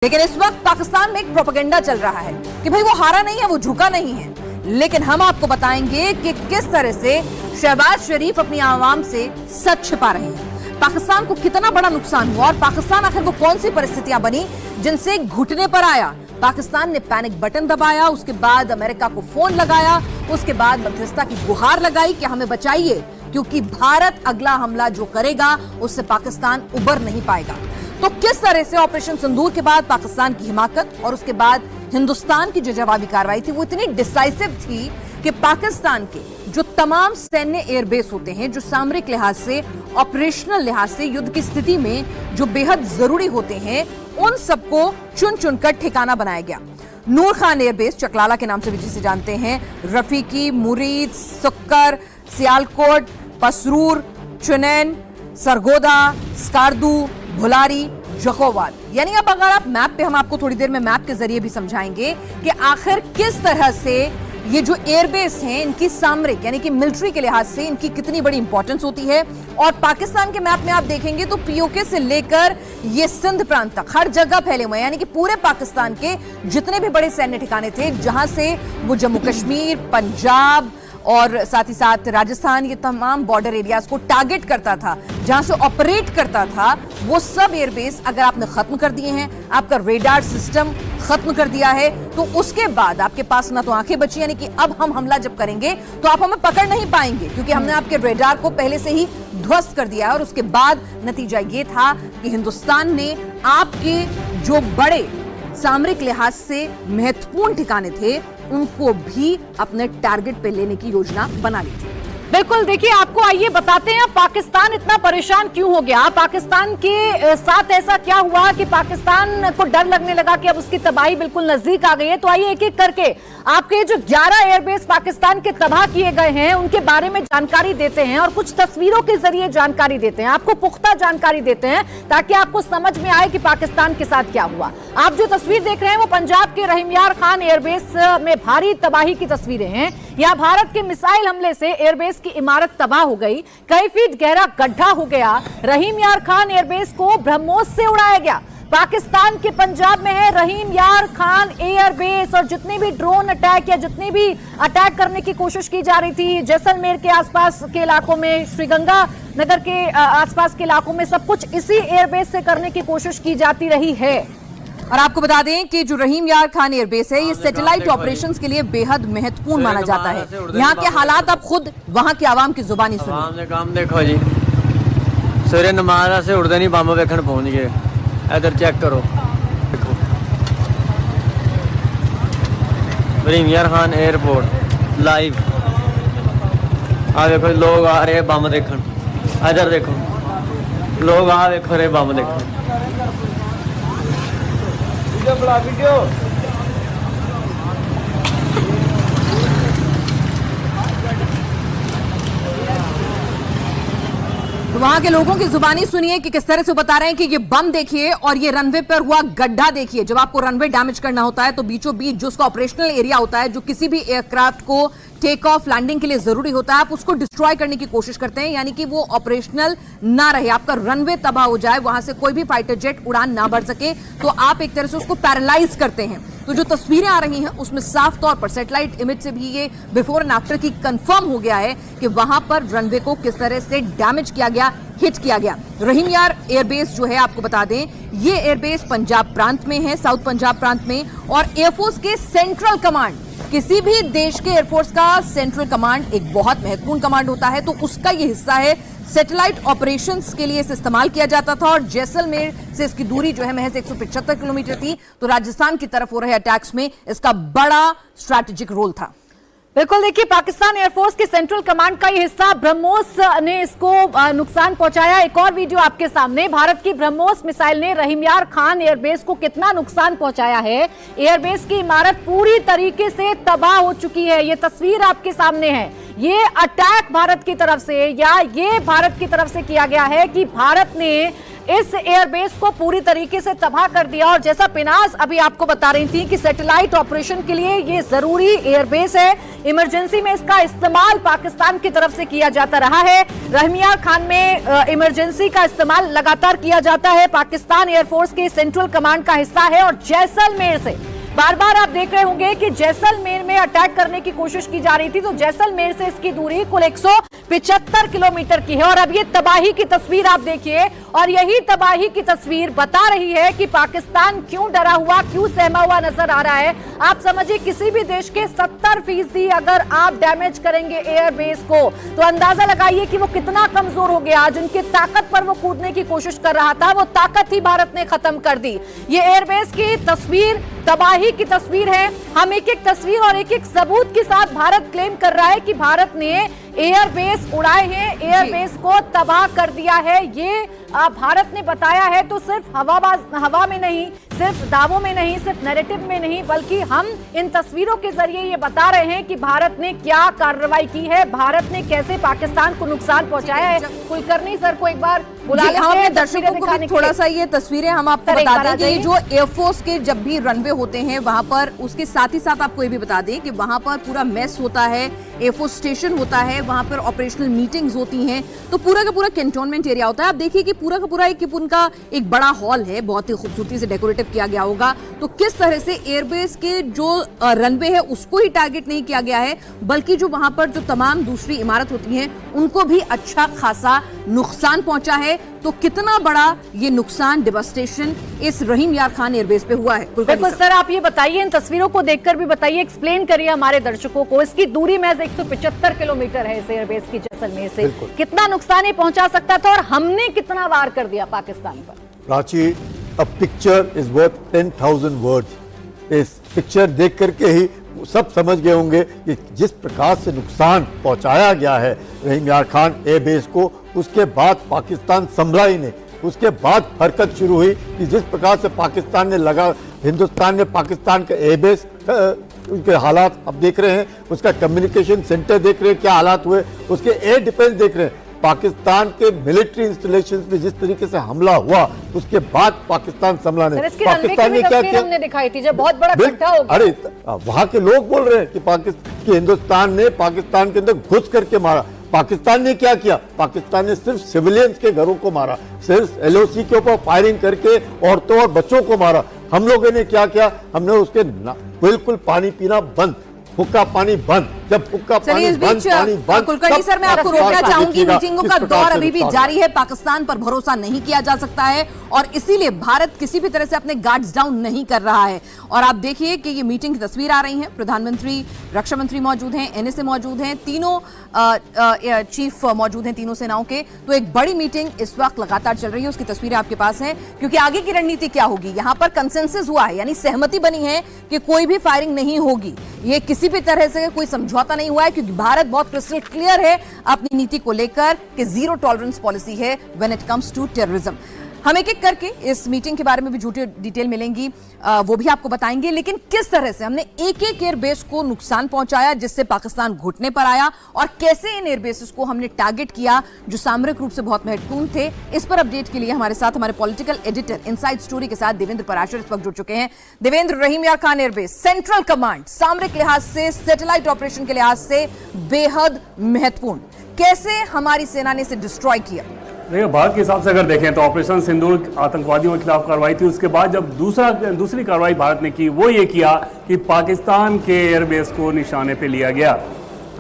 लेकिन इस वक्त पाकिस्तान में एक प्रोपेगेंडा चल रहा है कि भाई वो हारा नहीं है, वो झुका नहीं है। लेकिन हम आपको बताएंगे कि किस तरह से शहबाज शरीफ अपनी आवाम से सच छिपा रहे हैं, पाकिस्तान को कितना बड़ा नुकसान हुआ और पाकिस्तान आखिर को कौन सी परिस्थितियां बनी जिनसे घुटने पर आया। पाकिस्तान ने पैनिक बटन दबाया, उसके बाद अमेरिका को फोन लगाया, उसके बाद मध्यस्थता की गुहार लगाई कि हमें बचाइए, क्योंकि भारत अगला हमला जो करेगा उससे पाकिस्तान उबर नहीं पाएगा। तो किस तरह से ऑपरेशन सिंदूर के बाद पाकिस्तान की हिमाकत और उसके बाद हिंदुस्तान की जो जवाबी कार्रवाई थी वो इतनी डिसाइसिव थी कि पाकिस्तान के जो तमाम सैन्य एयरबेस होते हैं, जो सामरिक लिहाज से, ऑपरेशनल लिहाज से युद्ध की स्थिति में जो बेहद जरूरी होते हैं, उन सबको चुन चुनकर ठिकाना बनाया गया। नूर खान एयरबेस चकलाला के नाम से भी जिसे जानते हैं, रफीकी, मुरीद, सुक्कर, सियालकोट, पसरूर, चुनैन, सरगोदा, स्कार्दू, भुलारी, जखोवाल। यानी अब अगर आप मैप पे, हम आपको थोड़ी देर में मैप के जरिए भी समझाएंगे कि आखिर किस तरह से ये जो एयरबेस हैं इनकी सामरिक यानी कि मिलिट्री के लिहाज से इनकी कितनी बड़ी इंपॉर्टेंस होती है। और पाकिस्तान के मैप में आप देखेंगे तो पीओके से लेकर ये सिंध प्रांत तक हर जगह फैले हुए हैं, यानी कि पूरे पाकिस्तान के जितने भी बड़े सैन्य ठिकाने थे जहां से वो जम्मू कश्मीर, पंजाब और साथ ही साथ राजस्थान, ये तमाम बॉर्डर एरियाज को टारगेट करता था, जहां से ऑपरेट करता था, वो सब एयरबेस अगर आपने खत्म कर दिए हैं, आपका रेडार सिस्टम खत्म कर दिया है, तो उसके बाद आपके पास ना तो आंखें बची, यानी कि अब हम हमला जब करेंगे तो आप हमें पकड़ नहीं पाएंगे, क्योंकि हमने आपके रेडार को पहले से ही ध्वस्त कर दिया है। और उसके बाद नतीजा ये था कि हिंदुस्तान ने आपके जो बड़े सामरिक लिहाज से महत्वपूर्ण ठिकाने थे उनको भी अपने टारगेट पे लेने की योजना बना ली थी। बिल्कुल, देखिए आपको आइए बताते हैं पाकिस्तान इतना परेशान क्यों हो गया, पाकिस्तान के साथ ऐसा क्या हुआ कि पाकिस्तान को डर लगने लगा कि अब उसकी तबाही बिल्कुल नजदीक आ गई है। तो आइए एक एक करके आपके जो 11 एयरबेस पाकिस्तान के तबाह किए गए हैं उनके बारे में जानकारी देते हैं और कुछ तस्वीरों के जरिए जानकारी देते हैं, आपको पुख्ता जानकारी देते हैं ताकि आपको समझ में आए कि पाकिस्तान के साथ क्या हुआ। आप जो तस्वीर देख रहे हैं वो पंजाब के रहीम यार खान एयरबेस में भारी तबाही की तस्वीरें हैं। यहाँ भारत के मिसाइल हमले से एयरबेस की इमारत तबाह हो गई, कई फीट गहरा गड्ढा हो गया। रहीम यार खान एयरबेस को ब्रह्मोस से उड़ाया गया। पाकिस्तान के पंजाब में है रहीम यार खान एयरबेस, और जितने भी ड्रोन अटैक या जितने भी अटैक करने की कोशिश की जा रही थी जैसलमेर के आसपास के इलाकों में, श्रीगंगानगर के आसपास के इलाकों में, सब कुछ इसी एयरबेस से करने की कोशिश की जाती रही है। और आपको बता दें कि जो रहीम यार खान एयरबेस है ये सैटेलाइट ऑपरेशंस के लिए बेहद महत्वपूर्ण माना जाता है। यहाँ के हालात आप खुद वहाँ की आवाम की जुबानी सुनिए। काम देखो जी, सूर्य नमाज से उड़ते नहीं बम वेखण पहुंच गए, इधर चेक करो, देखो रहीम यार खान एयरपोर्ट लाइव। आ देखो लोग आ रहे हैं बम देखण, इधर देखो लोग आ देखो रहे बम देखो, वीडियो। तो वहां के लोगों की जुबानी सुनिए कि किस तरह से बता रहे हैं कि ये बम देखिए और ये रनवे पर हुआ गड्ढा देखिए। जब आपको रनवे डैमेज करना होता है तो बीचों बीच जो उसका ऑपरेशनल एरिया होता है, जो किसी भी एयरक्राफ्ट को टेक ऑफ लैंडिंग के लिए जरूरी होता है, आप उसको डिस्ट्रॉय करने की कोशिश करते हैं, यानी कि वो ऑपरेशनल ना रहे, आपका रनवे तबाह हो जाए, वहां से कोई भी फाइटर जेट उड़ान ना भर सके, तो आप एक तरह से उसको पैरालाइज करते हैं। तो जो तस्वीरें आ रही हैं उसमें साफ तौर पर सैटेलाइट इमेज से भी ये बिफोर एंड आफ्टर की कंफर्म हो गया है कि वहां पर रनवे को किस तरह से डैमेज किया गया, हिट किया गया। रहीम यार एयरबेस जो है, आपको बता दें ये एयरबेस पंजाब प्रांत में है, साउथ पंजाब प्रांत में, और एयरफोर्स के सेंट्रल कमांड, किसी भी देश के एयरफोर्स का सेंट्रल कमांड एक बहुत महत्वपूर्ण कमांड होता है, तो उसका ये हिस्सा है। सैटेलाइट ऑपरेशंस के लिए इसे इस्तेमाल किया जाता था और जैसलमेर से इसकी दूरी जो है महज 175 किलोमीटर थी, तो राजस्थान की तरफ हो रहे अटैक्स में इसका बड़ा स्ट्रैटेजिक रोल था। बिल्कुल, देखिए पाकिस्तान एयरफोर्स के सेंट्रल कमांड का ये हिस्सा ब्रह्मोस ने इसको नुकसान पहुंचाया। एक और वीडियो आपके सामने, भारत की ब्रह्मोस मिसाइल ने रहीम यार खान एयरबेस को कितना नुकसान पहुंचाया है। एयरबेस की इमारत पूरी तरीके से तबाह हो चुकी है, ये तस्वीर आपके सामने है। ये अटैक भारत की तरफ से, या ये भारत की तरफ से किया गया है कि भारत ने इस एयरबेस को पूरी तरीके से तबाह कर दिया। और जैसा पिनाज अभी आपको बता रही थी कि सैटेलाइट ऑपरेशन के लिए ये जरूरी एयरबेस है, इमरजेंसी में इसका इस्तेमाल पाकिस्तान की तरफ से किया जाता रहा है। रहीम यार खान में इमरजेंसी का इस्तेमाल लगातार किया जाता है, पाकिस्तान एयरफोर्स के सेंट्रल कमांड का हिस्सा है। और जैसलमेर से बार बार आप देख रहे होंगे कि जैसलमेर में अटैक करने की कोशिश की जा रही थी, तो जैसलमेर से इसकी दूरी कुल 175 किलोमीटर की है। और अब ये तबाही की तस्वीर आप देखिए, और यही तबाही की तस्वीर बता रही है कि पाकिस्तान क्यों डरा हुआ, क्यों सहमा हुआ नजर आ रहा है। आप समझिए किसी भी देश के 70% अगर आप डैमेज करेंगे एयरबेस को, तो अंदाजा लगाइए कि वो कितना कमजोर हो गया। आज उनकी ताकत पर वो कूदने की कोशिश कर रहा था, वो ताकत ही भारत ने खत्म कर दी। ये एयरबेस की तस्वीर तबाही की तस्वीर है। हम एक एक तस्वीर और एक एक सबूत के साथ भारत क्लेम कर रहा है कि भारत ने एयरबेस उड़ाए हैं, एयरबेस को तबाह कर दिया है। ये भारत ने बताया है, तो सिर्फ हवा में नहीं, सिर्फ दावों में नहीं, सिर्फ नैरेटिव में नहीं, बल्कि हम इन तस्वीरों के जरिए ये बता रहे हैं कि भारत ने क्या कार्रवाई की है, भारत ने कैसे पाकिस्तान को नुकसान पहुंचाया है। कुलकर्णी सर को एक बार बुला लेते हैं, हम अपने दर्शकों को भी थोड़ा सा ये तस्वीरें हम आपको बता दें कि ये जो एयरफोर्स के जब भी रनवे होते हैं वहां पर, उसके साथ ही साथ आपको ये भी बता दें कि वहां पर पूरा मेस होता है, एयरफोर्स स्टेशन होता है, वहां पर ऑपरेशनल मीटिंग्स होती हैं, तो पूरा का पूरा कैंटोनमेंट एरिया होता है। आप देखिए कि पूरा का पूरा उनका एक बड़ा हॉल है, बहुत ही खूबसूरती से डेकोरेटिव किया गया होगा। तो किस तरह से एयरबेस के जो रनवे है उसको ही टारगेट नहीं किया गया है, बल्कि जो वहां पर जो तमाम दूसरी इमारत होती हैं उनको भी अच्छा खासा नुकसान पहुंचा है। तो कितना बड़ा ये नुकसान, डिवास्टेशन इस रहीम यार खान एयरबेस पे हुआ है। बिल्कुल सर, आप ये बताइए, इन तस्वीरों को देखकर भी बताइए, एक्सप्लेन करिए हमारे दर्शकों को। इसकी दूरी महज 175 किलोमीटर है इस एयरबेस की जैसलमेर से। कितना नुकसान ये पहुंचा सकता था और हमने कितना वार कर दिया पाकिस्तान पर? Prachi, a picture is worth 10,000 words. इस पिक्चर देख करके ही सब समझ गए होंगे कि जिस प्रकार से नुकसान पहुंचाया गया है रहीम यार खान एयरबेस को, उसके बाद पाकिस्तान संभला ही नहीं। उसके बाद हरकत शुरू हुई कि जिस प्रकार से पाकिस्तान ने हिंदुस्तान ने पाकिस्तान का एयरबेस, उनके हालात अब देख रहे हैं, उसका कम्युनिकेशन सेंटर देख रहे हैं क्या हालात हुए, उसके एयर डिफेंस देख रहे हैं। पाकिस्तान के मिलिट्री इंस्टॉलेशंस पे जिस तरीके से हमला हुआ, उसके बाद पाकिस्तान संभला नहीं। पाकिस्तान ने क्या किया, हमने दिखाई थी जब बहुत बड़ा इकट्ठा हो गया। अरे वहां के लोग बोल रहे हैं कि हिंदुस्तान ने पाकिस्तान के अंदर घुस करके मारा। पाकिस्तान ने क्या किया? पाकिस्तान ने सिर्फ सिविलियंस के घरों को मारा, सिर्फ LOC के ऊपर फायरिंग करके औरतों और बच्चों को मारा। हम लोगों ने क्या किया? हमने उसके बिल्कुल पानी पीना बंद, हुक्का पानी बंद। जब हुक्का पानी बंद, कुलकर्णी सर, मैं आपको रोकना चाहूंगी, मीटिंगों का दौर अभी भी जारी है, पाकिस्तान पर भरोसा नहीं किया जा सकता है और इसीलिए भारत किसी भी तरह से अपने गार्ड्स डाउन नहीं कर रहा है। और आप देखिए कि ये मीटिंग की तस्वीर आ रही है, प्रधानमंत्री, रक्षा मंत्री मौजूद हैं, NSA मौजूद हैं, तीनों चीफ मौजूद हैं तीनों सेनाओं के। तो एक बड़ी मीटिंग इस वक्त लगातार चल रही है, उसकी तस्वीरें आपके पास हैं, क्योंकि आगे की रणनीति क्या होगी। यहां पर कंसेंसस हुआ है, यानी सहमति बनी है कि कोई भी फायरिंग नहीं होगी, ये किसी भी तरह से कोई समझौता नहीं हुआ है, क्योंकि भारत बहुत क्रिस्टल क्लियर है अपनी नीति को लेकर कि जीरो टॉलरेंस पॉलिसी है when it comes to terrorism. हम एक एक करके इस मीटिंग के बारे में भी झूठी डिटेल मिलेंगी, वो भी आपको बताएंगे, लेकिन किस तरह से हमने एक एक एयरबेस को नुकसान पहुंचाया जिससे पाकिस्तान घुटने पर आया, और कैसे इन एयरबेसेस को हमने टारगेट किया जो सामरिक रूप से बहुत महत्वपूर्ण थे। इस पर अपडेट के लिए हमारे साथ हमारे पॉलिटिकल एडिटर इनसाइड स्टोरी के साथ देवेंद्र पराशर इस वक्त जुड़ चुके हैं। देवेंद्र, रहीम यार खान एयरबेस सेंट्रल कमांड, सामरिक लिहाज से, सैटेलाइट ऑपरेशन के लिहाज से बेहद महत्वपूर्ण, कैसे हमारी सेना ने इसे डिस्ट्रॉय किया? देखिए, भारत के हिसाब से अगर देखें तो ऑपरेशन सिंदूर आतंकवादियों के खिलाफ कार्रवाई थी। उसके बाद जब दूसरी कार्रवाई भारत ने की, वो ये किया कि पाकिस्तान के एयरबेस को निशाने पे लिया गया,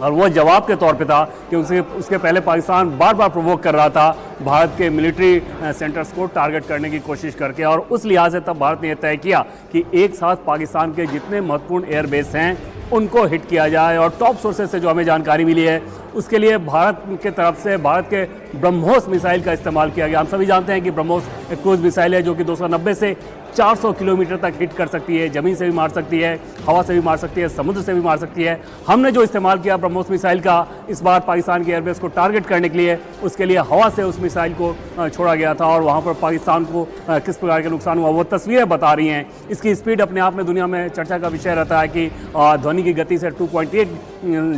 और वो जवाब के तौर पे था कि उसके पहले पाकिस्तान बार बार प्रोवोक कर रहा था भारत के मिलिट्री सेंटर्स को टारगेट करने की कोशिश करके। और उस लिहाज से तब भारत ने यह तय किया कि एक साथ पाकिस्तान के जितने महत्वपूर्ण एयरबेस हैं उनको हिट किया जाए। और टॉप सोर्सेज से जो हमें जानकारी मिली है, उसके लिए भारत के तरफ से भारत के ब्रह्मोस मिसाइल का इस्तेमाल किया गया। हम सभी जानते हैं कि ब्रह्मोस एक क्रूज मिसाइल है जो कि 290 से 400 किलोमीटर तक हिट कर सकती है, जमीन से भी मार सकती है, हवा से भी मार सकती है, समुद्र से भी मार सकती है। हमने जो इस्तेमाल किया ब्रह्मोस मिसाइल का इस बार पाकिस्तान की एयरबेस को टारगेट करने के लिए, उसके लिए हवा से उस मिसाइल को छोड़ा गया था और वहाँ पर पाकिस्तान को किस प्रकार के नुकसान हुआ वो तस्वीरें बता रही हैं। इसकी स्पीड अपने आप में दुनिया में चर्चा का विषय रहता है कि ध्वनि की गति से 2.8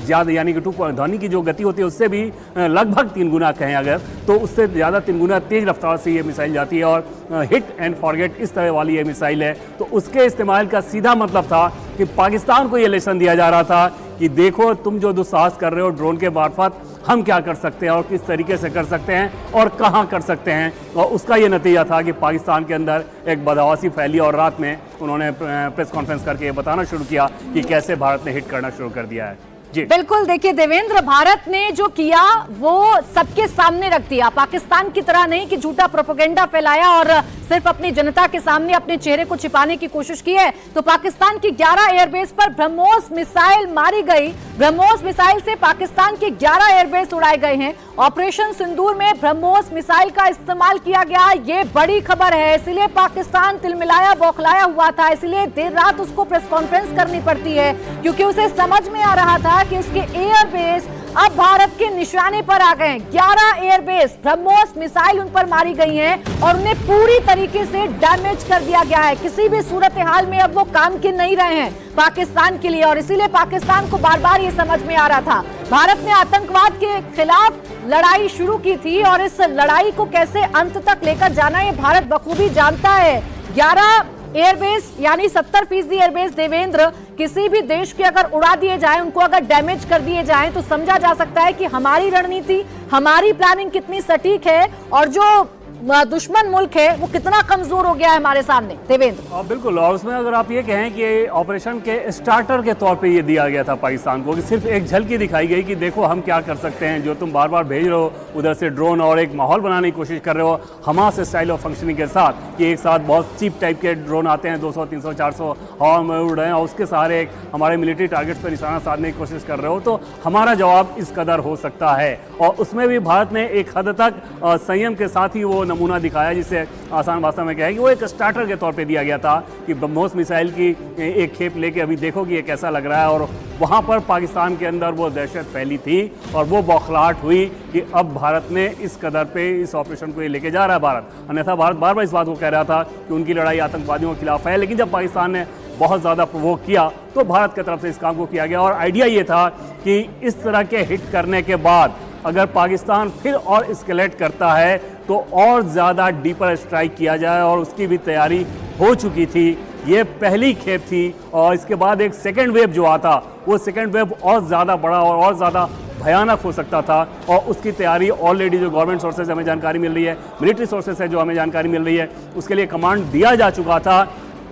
ज़्यादा, यानी कि ध्वनि की जो गति होती है उससे भी लगभग 3 गुना कहें अगर, तो उससे ज़्यादा 3 गुना तेज़ रफ्तार से ये मिसाइल जाती है और हिट एंड फॉरगेट इस तरह वाली ये मिसाइल है। तो उसके इस्तेमाल का सीधा मतलब था कि पाकिस्तान को ये लेसन दिया जा रहा था कि देखो तुम जो दुस्साहस कर रहे हो ड्रोन के मार्फत, हम क्या कर सकते हैं और किस तरीके से कर सकते हैं और कहां कर सकते हैं। और उसका ये नतीजा था कि पाकिस्तान के अंदर एक बदहवासी फैली और रात में उन्होंने प्रेस कॉन्फ्रेंस करके ये बताना शुरू किया कि कैसे भारत ने हिट करना शुरू कर दिया है। बिल्कुल, देखिए देवेंद्र, भारत ने जो किया वो सबके सामने रख दिया। पाकिस्तान की तरह नहीं कि झूठा प्रोपेगेंडा फैलाया और सिर्फ अपनी जनता के सामने अपने चेहरे को छिपाने की कोशिश की है। तो पाकिस्तान की 11 एयरबेस पर ब्रह्मोस मिसाइल मारी गई। ब्रह्मोस मिसाइल से पाकिस्तान के 11 एयरबेस उड़ाए गए हैं। ऑपरेशन सिंदूर में ब्रह्मोस मिसाइल का इस्तेमाल किया गया, ये बड़ी खबर है। इसलिए पाकिस्तान तिलमिलाया बौखलाया हुआ था, इसलिए देर रात उसको प्रेस कॉन्फ्रेंस करनी पड़ती है, क्योंकि उसे समझ में आ रहा था कि उसके एयरबेस अब भारत के निशाने पर आ गए हैं। 11 एयरबेस ब्रह्मोस मिसाइल उन पर मारी गई हैं और उन्हें पूरी तरीके से डैमेज कर दिया गया है। किसी भी सूरत हाल में अब वो काम के नहीं रहे हैं पाकिस्तान के लिए, और इसीलिए पाकिस्तान को बार बार ये समझ में आ रहा था। भारत ने आतंकवाद के खिलाफ लड़ाई शुरू की थी और इस लड़ाई को कैसे अंत तक लेकर जाना ये भारत बखूबी जानता है। 11 एयरबेस यानी 70% एयरबेस देवेंद्र किसी भी देश के अगर उड़ा दिए जाएं, उनको अगर डैमेज कर दिए जाएं, तो समझा जा सकता है कि हमारी रणनीति, हमारी प्लानिंग कितनी सटीक है और जो दुश्मन मुल्क है वो कितना कमजोर हो गया है हमारे सामने। देवेंद्र, बिल्कुल, और उसमें अगर आप ये कहें कि ऑपरेशन के स्टार्टर के तौर पे ये दिया गया था पाकिस्तान को, कि सिर्फ एक झलकी दिखाई गई कि देखो हम क्या कर सकते हैं। जो तुम बार बार भेज रहे हो उधर से ड्रोन और एक माहौल बनाने की कोशिश कर रहे हो हमास स्टाइल ऑफ फंक्शनिंग के साथ, कि एक साथ बहुत चीप टाइप के ड्रोन आते हैं, 200, 300, 400 हवा में उड़ रहे हैं और उसके सहारे एक हमारे मिलिट्री टारगेट्स पर निशाना साधने की कोशिश कर रहे हो, तो हमारा जवाब इस कदर हो सकता है। और उसमें भी भारत ने एक हद तक संयम के साथ ही वो नमूना दिखाया, जिसे आसान भाषा में कहें कि वो एक स्टार्टर के तौर पे दिया गया था कि ब्रह्मोस मिसाइल की एक खेप लेके अभी देखो कि ये कैसा लग रहा है। और वहाँ पर पाकिस्तान के अंदर वो दहशत फैली थी और वो बौखलाहट हुई कि अब भारत ने इस कदर पे इस ऑपरेशन को ये लेके जा रहा है भारत। अन्यथा भारत बार बार इस बात को कह रहा था कि उनकी लड़ाई आतंकवादियों के खिलाफ है, लेकिन जब पाकिस्तान ने बहुत ज़्यादा प्रोवोक किया तो भारत की तरफ से इस काम को किया गया। और आइडिया ये था कि इस तरह के हिट करने के बाद अगर पाकिस्तान फिर और एस्केलेट करता है तो और ज़्यादा डीपर स्ट्राइक किया जाए, और उसकी भी तैयारी हो चुकी थी। ये पहली खेप थी और इसके बाद एक सेकेंड वेव जो आता, वो सेकेंड वेव और ज़्यादा बड़ा और ज़्यादा भयानक हो सकता था। और उसकी तैयारी ऑलरेडी जो गवर्नमेंट सोर्सेज हमें जानकारी मिल रही है, मिलिट्री सोर्सेज है जो हमें जानकारी मिल रही है, उसके लिए कमांड दिया जा चुका था।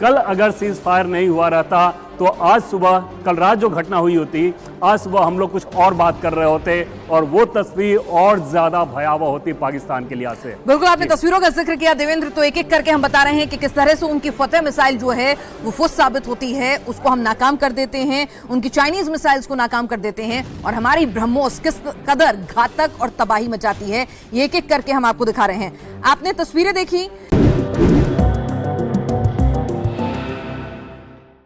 कल अगर सीज फायर नहीं हुआ रहता तो आज सुबह, कल रात जो घटना हुई होती, आज सुबह हम लोग कुछ और बात कर रहे होते और वो तस्वीर और ज्यादा भयावह होती पाकिस्तान के लिहाज से। बिल्कुल, आपने तस्वीरों का जिक्र किया देवेंद्र, तो एक एक करके हम बता रहे हैं कि किस तरह से उनकी फतेह मिसाइल जो है वो फुस साबित होती है, उसको हम नाकाम कर देते हैं, उनकी चाइनीज मिसाइल्स को नाकाम कर देते हैं, और हमारी ब्रह्मोस किस कदर घातक और तबाही मचाती है, ये एक एक करके हम आपको दिखा रहे हैं। आपने तस्वीरें देखी,